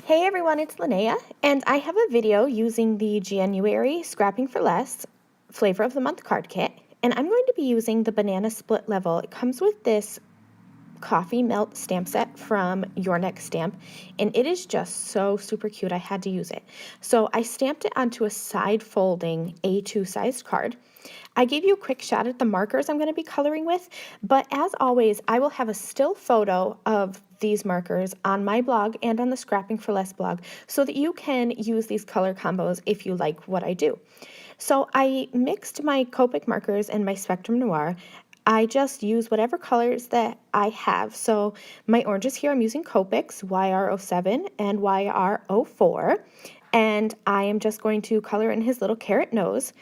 Hey everyone, it's Lynnea, and I have a video using the January Scrapping for Less Flavor of the Month card kit, and I'm going to be using the Banana Split Level. It comes with this coffee melt stamp set from Your Next Stamp, and it is just so super cute. I had to use it. So I stamped it onto a side folding A2 sized card. I gave you a quick shot at the markers I'm going to be coloring with, but as always, I will have a still photo of these markers on my blog and on the Scrapping for Less blog so that you can use these color combos if you like what I do. So I mixed my Copic markers and my Spectrum Noir. I just use whatever colors that I have. So my oranges here, I'm using Copic's YR07 and YR04, and I am just going to color in his little carrot nose.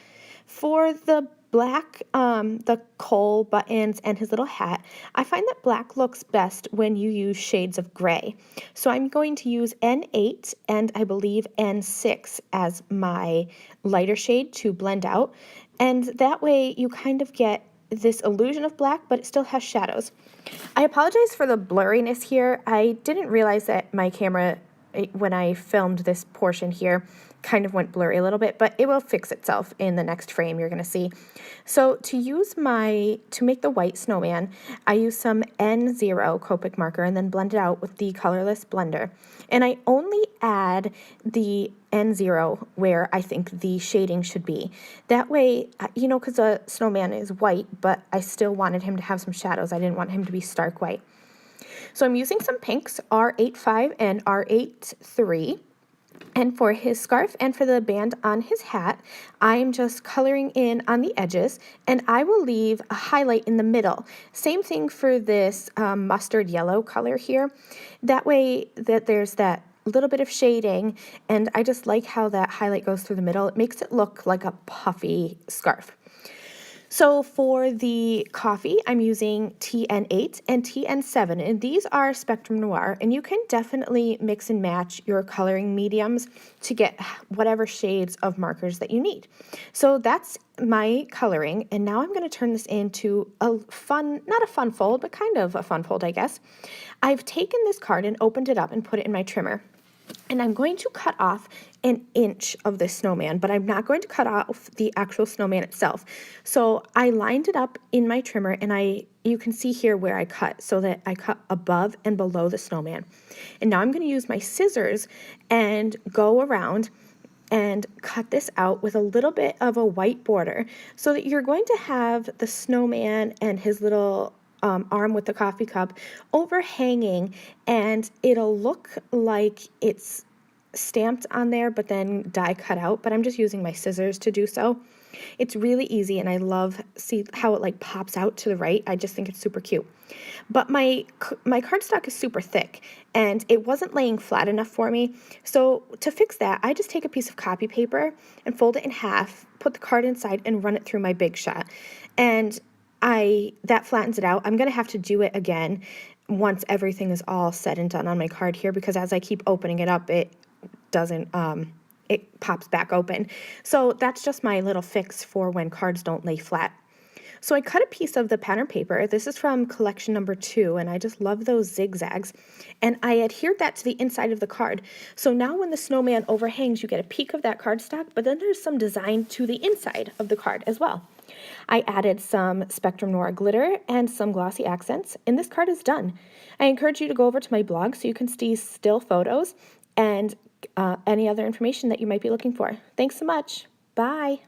For the black, the coal buttons and his little hat, I find that black looks best when you use shades of gray. So I'm going to use N8 and I believe N6 as my lighter shade to blend out. And that way you kind of get this illusion of black, but it still has shadows. I apologize for the blurriness here. I didn't realize that my camera, when I filmed this portion here, kind of went blurry a little bit, but it will fix itself in the next frame you're going to see. So to make the white snowman, I use some N0 Copic marker and then blend it out with the colorless blender. And I only add the N0 where I think the shading should be. That way, you know, because a snowman is white, but I still wanted him to have some shadows. I didn't want him to be stark white. So I'm using some pinks, R85 and R83. And for his scarf and for the band on his hat, I'm just coloring in on the edges, and I will leave a highlight in the middle. Same thing for this mustard yellow color here. That way that there's that little bit of shading, and I just like how that highlight goes through the middle. It makes it look like a puffy scarf. So for the coffee, I'm using TN8 and TN7, and these are Spectrum Noir, and you can definitely mix and match your coloring mediums to get whatever shades of markers that you need. So that's my coloring, and now I'm going to turn this into a fun, not a fun fold, but kind of a fun fold, I guess. I've taken this card and opened it up and put it in my trimmer. And I'm going to cut off an inch of this snowman, but I'm not going to cut off the actual snowman itself. So I lined it up in my trimmer, and you can see here where I cut, so that I cut above and below the snowman. And now I'm going to use my scissors and go around and cut this out with a little bit of a white border, so that you're going to have the snowman and his little arm with the coffee cup overhanging, and it'll look like it's stamped on there but then die cut out, but I'm just using my scissors to do so. It's really easy, and I love see how it like pops out to the right. I just think it's super cute. But my cardstock is super thick, and it wasn't laying flat enough for me. So to fix that, I just take a piece of copy paper and fold it in half, put the card inside, and run it through my Big Shot. And that flattens it out. I'm going to have to do it again once everything is all said and done on my card here, because as I keep opening it up, it doesn't, it pops back open. So that's just my little fix for when cards don't lay flat. So I cut a piece of the pattern paper. This is from collection number 2, and I just love those zigzags. And I adhered that to the inside of the card. So now when the snowman overhangs, you get a peek of that cardstock, but then there's some design to the inside of the card as well. I added some Spectrum Noir glitter and some glossy accents, and this card is done. I encourage you to go over to my blog so you can see still photos and any other information that you might be looking for. Thanks so much. Bye.